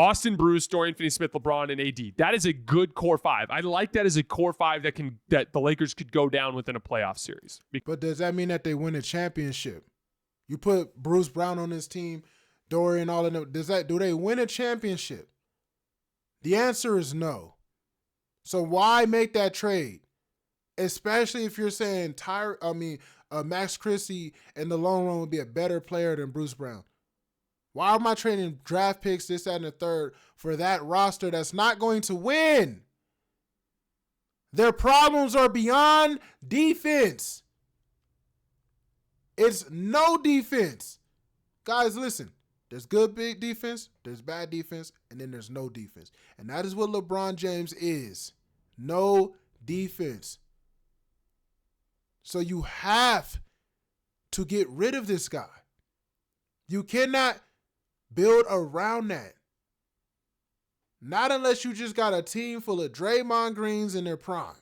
Austin, Bruce, Dorian Finney-Smith, LeBron, and AD. That is a good core five. I like that as a core five that the Lakers could go down within a playoff series. But does that mean that they win a championship? You put Bruce Brown on this team, Dorian, all of them. Do they win a championship? The answer is no. So why make that trade? Especially if you're saying Max Christie in the long run would be a better player than Bruce Brown. Why am I trading draft picks, this, that, and the third for that roster that's not going to win? Their problems are beyond defense. It's no defense. Guys, listen. There's good big defense, there's bad defense, and then there's no defense. And that is what LeBron James is. No defense. So you have to get rid of this guy. You cannot build around that. Not unless you just got a team full of Draymond Greens in their prime.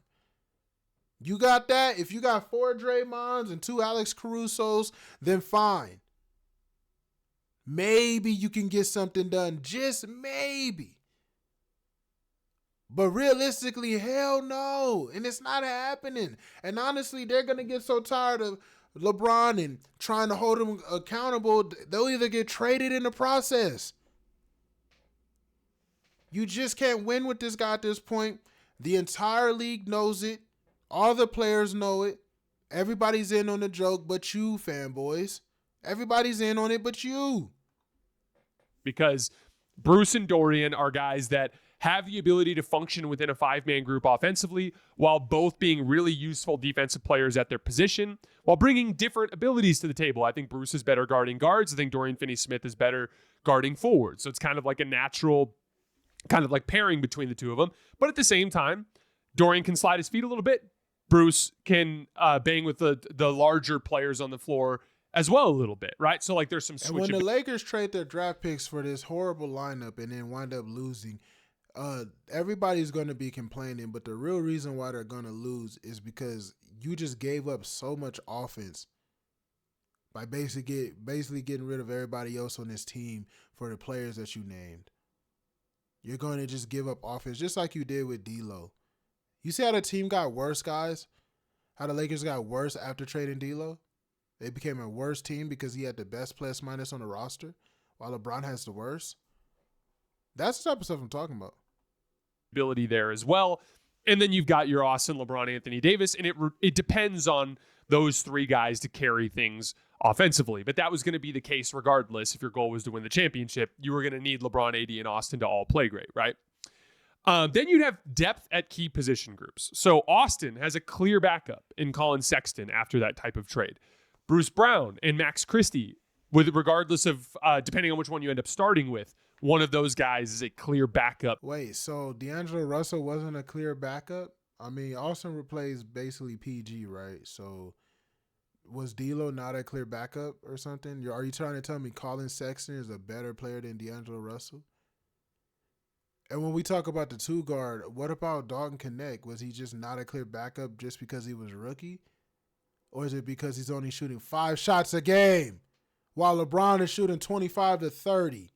You got that? If you got 4 Draymonds and 2 Alex Carusos, then fine. Maybe you can get something done. Just maybe. But realistically, hell no. And it's not happening. And honestly, they're going to get so tired of LeBron and trying to hold him accountable, they'll either get traded in the process. You just can't win with this guy at this point. The entire league knows it. All the players know it. Everybody's in on the joke but you, fanboys. Everybody's in on it but you. Because Bruce and Dorian are guys that have the ability to function within a 5-man group offensively while both being really useful defensive players at their position while bringing different abilities to the table. I think Bruce is better guarding guards. I think Dorian Finney-Smith is better guarding forwards. So it's kind of like a natural kind of like pairing between the two of them. But at the same time, Dorian can slide his feet a little bit. Bruce can bang with the larger players on the floor as well a little bit, right? So like there's some switching. And when the Lakers trade their draft picks for this horrible lineup and then wind up losing, everybody's going to be complaining, but the real reason why they're going to lose is because you just gave up so much offense by basically getting rid of everybody else on this team for the players that you named. You're going to just give up offense just like you did with D'Lo. You see how the team got worse, guys? How the Lakers got worse after trading D'Lo? They became a worse team because he had the best plus minus on the roster while LeBron has the worst. That's the type of stuff I'm talking about. Ability there as well. And then you've got your Austin, LeBron, Anthony Davis, and it depends on those 3 guys to carry things offensively. But that was going to be the case regardless. If your goal was to win the championship, you were going to need LeBron, AD, and Austin to all play great, right? Then you'd have depth at key position groups. So Austin has a clear backup in Colin Sexton after that type of trade. Bruce Brown and Max Christie, regardless of depending on which one you end up starting with, one of those guys is a clear backup. Wait, so D'Angelo Russell wasn't a clear backup? I mean, Austin replaced basically PG, right? So was D'Lo not a clear backup or something? Are you trying to tell me Colin Sexton is a better player than D'Angelo Russell? And when we talk about the 2 guard, what about Dalton Knecht? Was he just not a clear backup just because he was a rookie? Or is it because he's only shooting 5 shots a game while LeBron is shooting 25 to 30?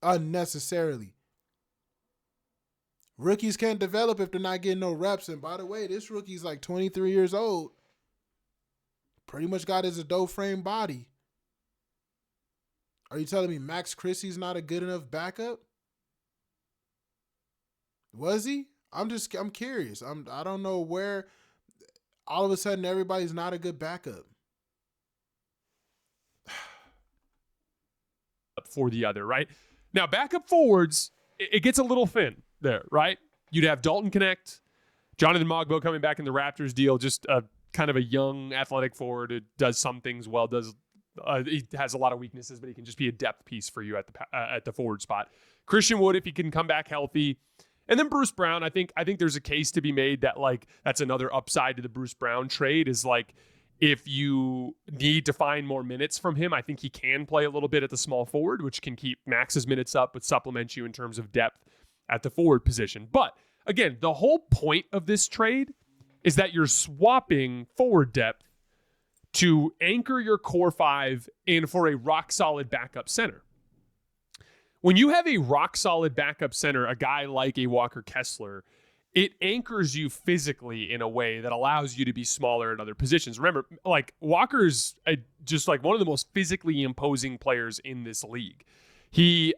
Unnecessarily. Rookies can't develop if they're not getting no reps. And by the way, this rookie's like 23 years old. Pretty much got his dough frame body. Are you telling me Max Christie's not a good enough backup? Was he? I'm curious. I don't know where all of a sudden everybody's not a good backup. For the other, right? Now, backup forwards, it gets a little thin there, right? You'd have Dalton Knecht, Jonathan Mogbo coming back in the Raptors deal, just a kind of a young athletic forward who does some things well, he has a lot of weaknesses, but he can just be a depth piece for you at the forward spot. Christian Wood, if he can come back healthy. And then Bruce Brown, I think there's a case to be made that like that's another upside to the Bruce Brown trade is like if you need to find more minutes from him, I think he can play a little bit at the small forward, which can keep Max's minutes up, but supplement you in terms of depth at the forward position. But again, the whole point of this trade is that you're swapping forward depth to anchor your core 5 and for a rock solid backup center. when you have a rock solid backup center, a guy like a Walker Kessler, it anchors you physically in a way that allows you to be smaller at other positions. Remember, like Walker's just like one of the most physically imposing players in this league. He